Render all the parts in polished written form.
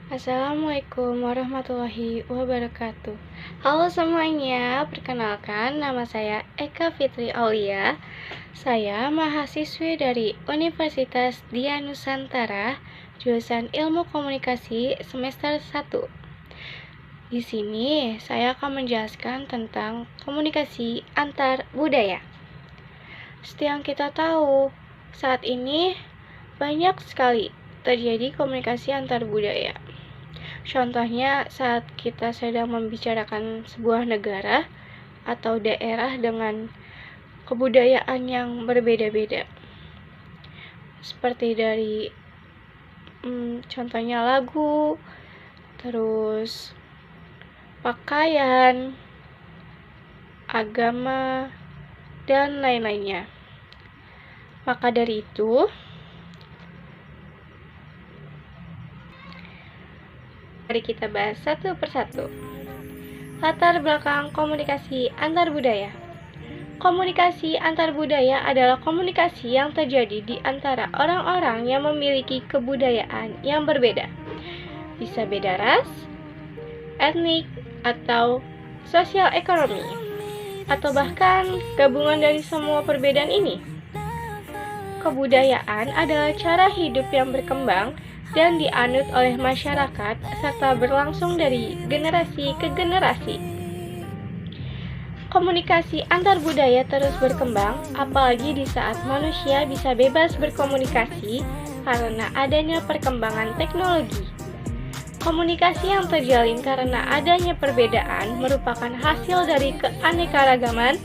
Assalamualaikum warahmatullahi wabarakatuh. Halo semuanya, perkenalkan nama saya Eka Fitri Aulia. Saya mahasiswi dari Universitas Dian Nusantara, jurusan Ilmu Komunikasi semester 1. Di sini saya akan menjelaskan tentang komunikasi antar budaya. Seperti yang kita tahu, saat ini banyak sekali terjadi komunikasi antar budaya. Contohnya saat kita sedang membicarakan sebuah negara atau daerah dengan kebudayaan yang berbeda-beda. Seperti dari contohnya lagu, terus pakaian, agama, dan lain-lainnya. Maka dari itu, mari kita bahas satu persatu. Latar belakang komunikasi antar budaya. Komunikasi antar budaya adalah komunikasi yang terjadi di antara orang-orang yang memiliki kebudayaan yang berbeda. Bisa beda ras, etnik, atau sosial ekonomi, atau bahkan gabungan dari semua perbedaan ini. Kebudayaan adalah cara hidup yang berkembang dan dianut oleh masyarakat serta berlangsung dari generasi ke generasi. Komunikasi antar budaya terus berkembang, apalagi di saat manusia bisa bebas berkomunikasi karena adanya perkembangan teknologi. Komunikasi yang terjalin karena adanya perbedaan merupakan hasil dari keanekaragaman,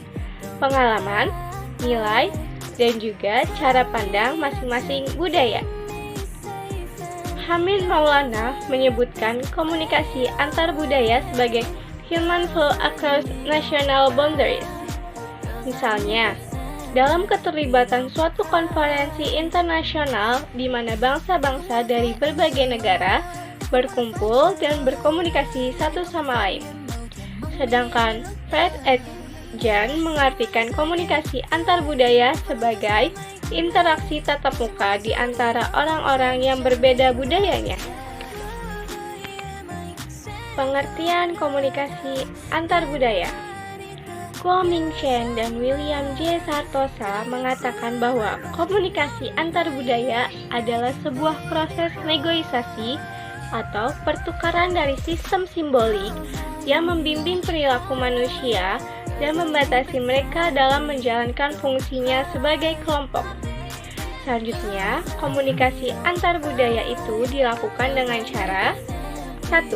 pengalaman, nilai, dan juga cara pandang masing-masing budaya. Hamid Maulana menyebutkan komunikasi antar budaya sebagai human flow across national boundaries. Misalnya, dalam keterlibatan suatu konferensi internasional di mana bangsa-bangsa dari berbagai negara berkumpul dan berkomunikasi satu sama lain. Sedangkan Fred Jan mengartikan komunikasi antar budaya sebagai interaksi tatap muka di antara orang-orang yang berbeda budayanya. Pengertian komunikasi antar budaya. Kuo Ming Chen dan William J. Sartosa mengatakan bahwa komunikasi antar budaya adalah sebuah proses negosiasi atau pertukaran dari sistem simbolik yang membimbing perilaku manusia dan membatasi mereka dalam menjalankan fungsinya sebagai kelompok. Selanjutnya, komunikasi antar budaya itu dilakukan dengan cara 1.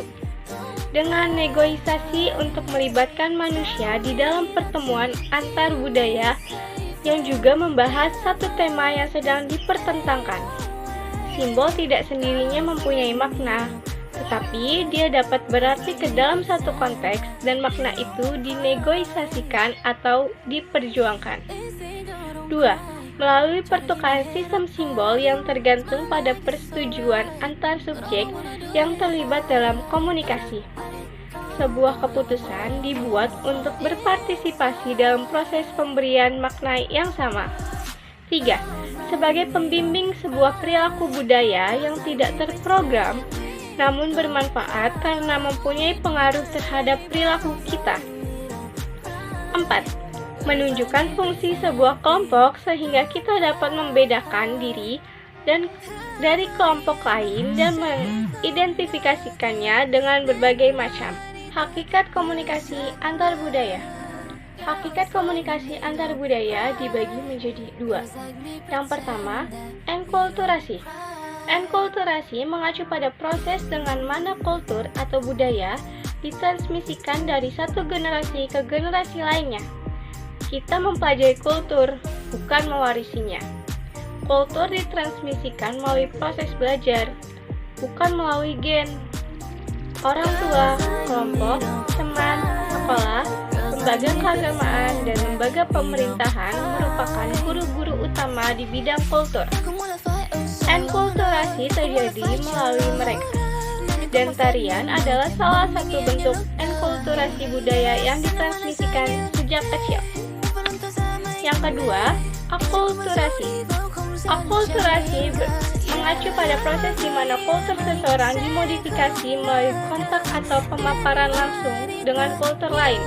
Dengan negosiasi untuk melibatkan manusia di dalam pertemuan antar budaya yang juga membahas satu tema yang sedang dipertentangkan. Simbol tidak sendirinya mempunyai makna, tetapi dia dapat berarti ke dalam satu konteks dan makna itu dinegosiasikan atau diperjuangkan. 2. Melalui pertukaran sistem simbol yang tergantung pada persetujuan antar subjek yang terlibat dalam komunikasi. Sebuah keputusan dibuat untuk berpartisipasi dalam proses pemberian makna yang sama. 3. Sebagai pembimbing sebuah perilaku budaya yang tidak terprogram, namun bermanfaat karena mempunyai pengaruh terhadap perilaku kita. 4. Menunjukkan fungsi sebuah kelompok sehingga kita dapat membedakan diri dan dari kelompok lain dan mengidentifikasikannya dengan berbagai macam. Hakikat komunikasi antar budaya. Hakikat komunikasi antar budaya dibagi menjadi 2. Yang pertama, enkulturasi. Enkulturasi mengacu pada proses dengan mana kultur atau budaya ditransmisikan dari satu generasi ke generasi lainnya. Kita mempelajari kultur, bukan mewarisinya. Kultur ditransmisikan melalui proses belajar, bukan melalui gen. Orang tua, kelompok, teman, sekolah, lembaga keagamaan, dan lembaga pemerintahan merupakan guru-guru utama di bidang kultur. Enkulturasi terjadi melalui mereka, dan tarian adalah salah satu bentuk enkulturasi budaya yang ditransmisikan sejak kecil. Yang kedua, akulturasi. Akulturasi mengacu pada proses di mana kultur seseorang dimodifikasi melalui kontak atau pemaparan langsung dengan kultur lain.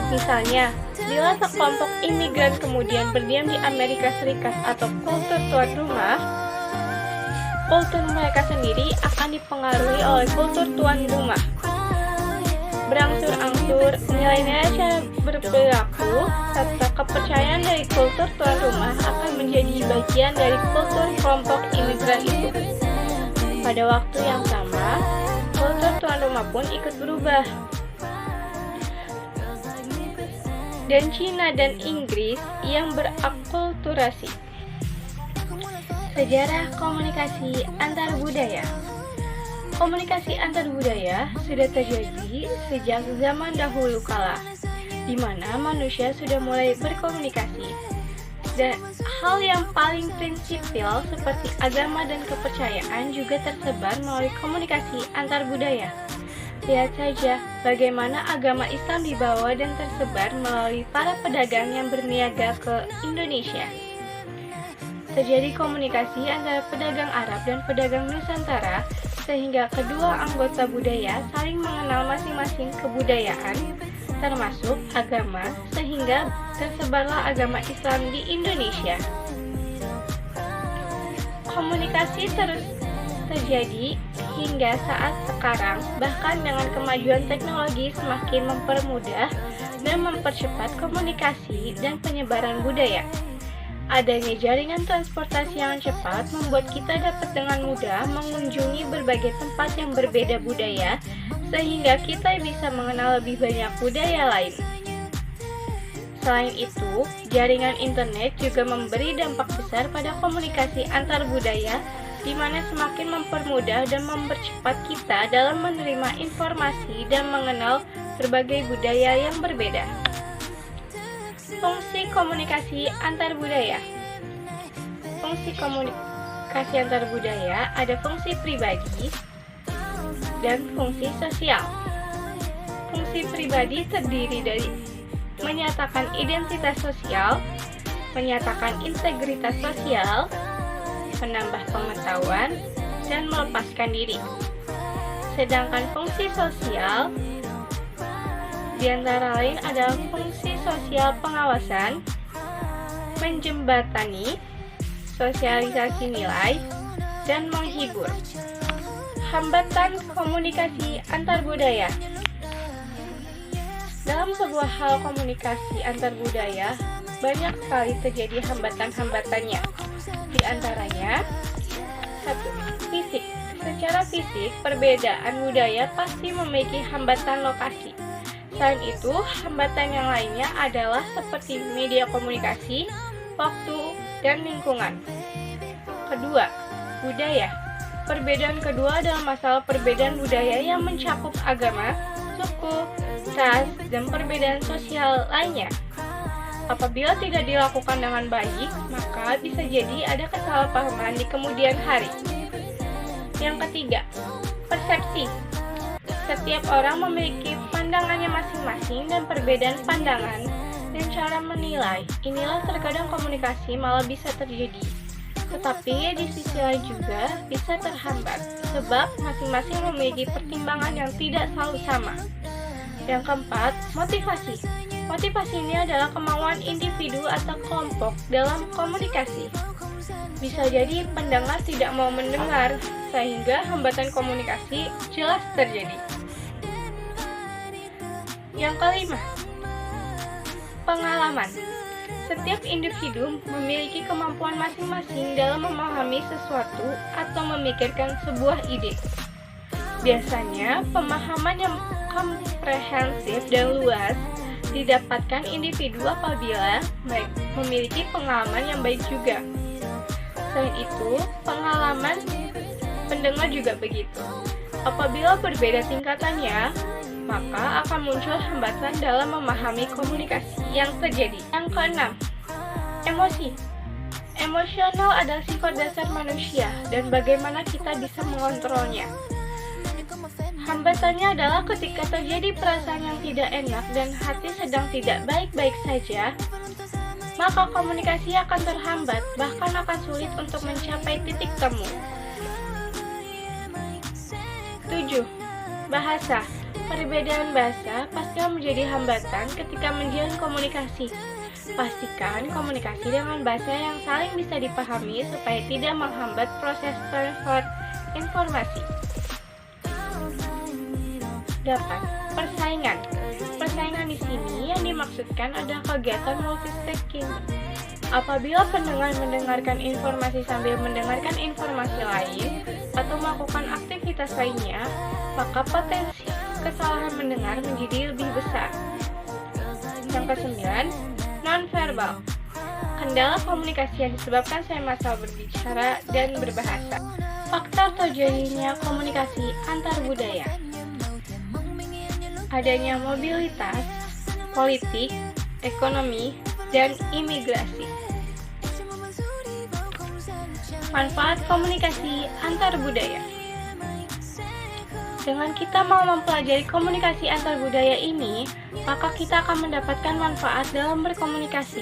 Misalnya, bila sekelompok imigran kemudian berdiam di Amerika Serikat atau kultur tuan rumah, kultur mereka sendiri akan dipengaruhi oleh kultur tuan rumah. Berangsur-angsur, nilai-nilai cara berperilaku serta kepercayaan dari kultur tuan rumah akan menjadi bagian dari kultur kelompok imigran itu. Pada waktu yang sama, kultur tuan rumah pun ikut berubah. Dan Cina dan Inggris yang berakulturasi. Sejarah komunikasi antar budaya. Komunikasi antar budaya sudah terjadi sejak zaman dahulu kala, di mana manusia sudah mulai berkomunikasi. Dan hal yang paling prinsipil seperti agama dan kepercayaan juga tersebar melalui komunikasi antar budaya. Lihat saja bagaimana agama Islam dibawa dan tersebar melalui para pedagang yang berniaga ke Indonesia. Terjadi komunikasi antara pedagang Arab dan pedagang Nusantara, sehingga kedua anggota budaya saling mengenal masing-masing kebudayaan, termasuk agama, sehingga tersebarlah agama Islam di Indonesia. Komunikasi terus terjadi hingga saat sekarang, bahkan dengan kemajuan teknologi semakin mempermudah dan mempercepat komunikasi dan penyebaran budaya. Adanya jaringan transportasi yang cepat membuat kita dapat dengan mudah mengunjungi berbagai tempat yang berbeda budaya, sehingga kita bisa mengenal lebih banyak budaya lain. Selain itu, jaringan internet juga memberi dampak besar pada komunikasi antar budaya, di mana semakin mempermudah dan mempercepat kita dalam menerima informasi dan mengenal berbagai budaya yang berbeda. Fungsi komunikasi antar budaya. Fungsi komunikasi antar budaya ada fungsi pribadi dan fungsi sosial. Fungsi pribadi terdiri dari menyatakan identitas sosial, menyatakan integritas sosial, menambah pengetahuan, dan melepaskan diri. Sedangkan fungsi sosial di antara lain adalah fungsi sosial pengawasan, menjembatani, sosialisasi nilai, dan menghibur. Hambatan komunikasi antar budaya. Dalam sebuah hal komunikasi antar budaya, banyak sekali terjadi hambatan-hambatannya. Di antaranya, 1. Fisik. Secara fisik, perbedaan budaya pasti memiliki hambatan lokasi. Selain itu, hambatan yang lainnya adalah seperti media komunikasi, waktu, dan lingkungan. Kedua, budaya. Perbedaan kedua adalah masalah perbedaan budaya yang mencakup agama, suku, ras, dan perbedaan sosial lainnya. Apabila tidak dilakukan dengan baik, maka bisa jadi ada kesalahpahaman di kemudian hari. Yang ketiga, persepsi. Setiap orang memiliki pandangannya masing-masing dan perbedaan pandangan dan cara menilai. Inilah terkadang komunikasi malah bisa terjadi. Tetapi di sisi lain juga bisa terhambat, sebab masing-masing memiliki pertimbangan yang tidak selalu sama. Yang keempat, motivasi. Motivasi ini adalah kemauan individu atau kelompok dalam komunikasi. Bisa jadi pendengar tidak mau mendengar, sehingga hambatan komunikasi jelas terjadi. Yang kelima, pengalaman. Setiap individu memiliki kemampuan masing-masing dalam memahami sesuatu atau memikirkan sebuah ide. Biasanya, pemahaman yang komprehensif dan luas didapatkan individu apabila memiliki pengalaman yang baik juga. Selain itu, pengalaman pendengar juga begitu. Apabila berbeda tingkatannya, maka akan muncul hambatan dalam memahami komunikasi yang terjadi. Yang keenam, emosi. Emosional adalah sifat dasar manusia dan bagaimana kita bisa mengontrolnya. Hambatannya adalah ketika terjadi perasaan yang tidak enak dan hati sedang tidak baik-baik saja, maka komunikasi akan terhambat, bahkan akan sulit untuk mencapai titik temu. 7. Bahasa. Perbedaan bahasa pasti menjadi hambatan ketika menjalin komunikasi. Pastikan komunikasi dengan bahasa yang saling bisa dipahami supaya tidak menghambat proses transfer informasi. 8. Persaingan. Persaingan di sini yang dimaksudkan adalah kegiatan multitasking. Apabila pendengar mendengarkan informasi sambil mendengarkan informasi lain atau melakukan aktivitas lainnya, maka potensi kesalahan mendengar menjadi lebih besar. Yang ke-9, nonverbal. Kendala komunikasi yang disebabkan masalah berbicara dan berbahasa. Faktor terjadinya komunikasi antar budaya. Adanya mobilitas, politik, ekonomi, dan imigrasi. Manfaat komunikasi antar budaya. Dengan kita mau mempelajari komunikasi antar budaya ini, maka kita akan mendapatkan manfaat dalam berkomunikasi.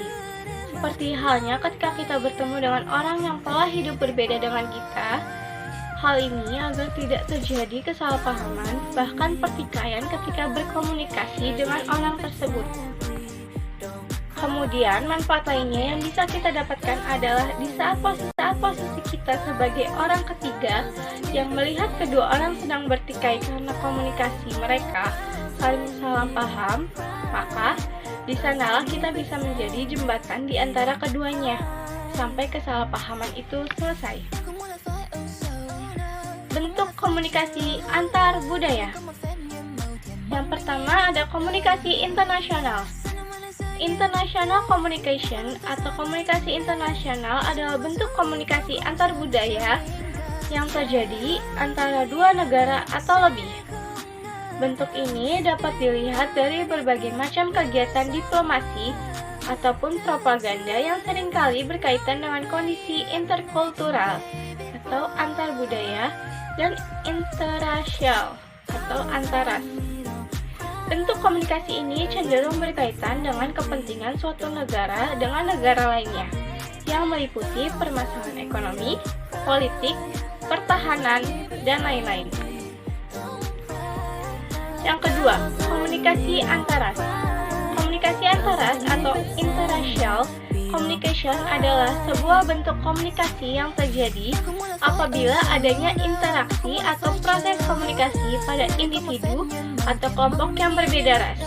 Seperti halnya ketika kita bertemu dengan orang yang pola hidup berbeda dengan kita, hal ini agar tidak terjadi kesalahpahaman, bahkan pertikaian ketika berkomunikasi dengan orang tersebut. Kemudian, manfaat lainnya yang bisa kita dapatkan adalah di saat posisi kita sebagai orang ketiga yang melihat kedua orang sedang bertikai karena komunikasi mereka saling salah paham, maka di sanalah kita bisa menjadi jembatan di antara keduanya sampai kesalahpahaman itu selesai. Bentuk komunikasi antar budaya. Yang pertama ada komunikasi internasional. International communication atau komunikasi internasional adalah bentuk komunikasi antar budaya yang terjadi antara dua negara atau lebih. Bentuk ini dapat dilihat dari berbagai macam kegiatan diplomasi ataupun propaganda yang seringkali berkaitan dengan kondisi interkultural atau antar budaya dan interrasial atau antaras. Bentuk komunikasi ini cenderung berkaitan dengan kepentingan suatu negara dengan negara lainnya, yang meliputi permasalahan ekonomi, politik, pertahanan, dan lain-lain. Yang kedua, komunikasi antaras. Komunikasi antaras atau interracial communication adalah sebuah bentuk komunikasi yang terjadi apabila adanya interaksi atau proses komunikasi pada individu atau kelompok yang berbeda ras.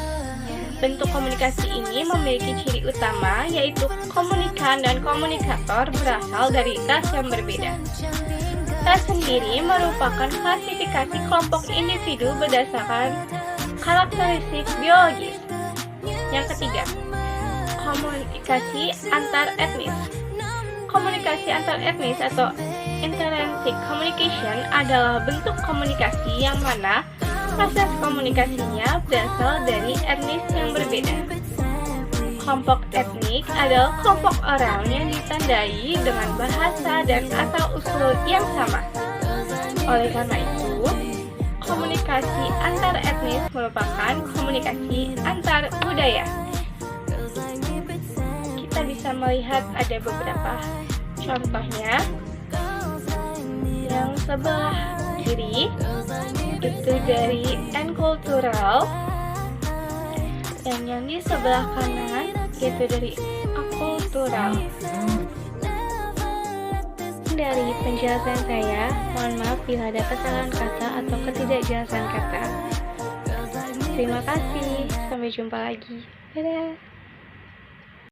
Bentuk komunikasi ini memiliki ciri utama yaitu komunikan dan komunikator berasal dari ras yang berbeda. Ras sendiri merupakan klasifikasi kelompok individu berdasarkan karakteristik biologis. Yang ketiga, komunikasi antar etnis. Komunikasi antar etnis atau interethnic communication adalah bentuk komunikasi yang mana proses komunikasinya berasal dari etnis yang berbeda. Kelompok etnik adalah kelompok orang yang ditandai dengan bahasa dan asal-usul yang sama. Oleh karena itu, komunikasi antar etnis merupakan komunikasi antar budaya. Kita bisa melihat ada beberapa contohnya. Yang sebelah kiri itu dari enkultural, dan yang di sebelah kanan itu dari akultural. Dari penjelasan saya, mohon maaf bila ada kesalahan kata atau ketidakjelasan kata. Terima kasih, sampai jumpa lagi. Dadah.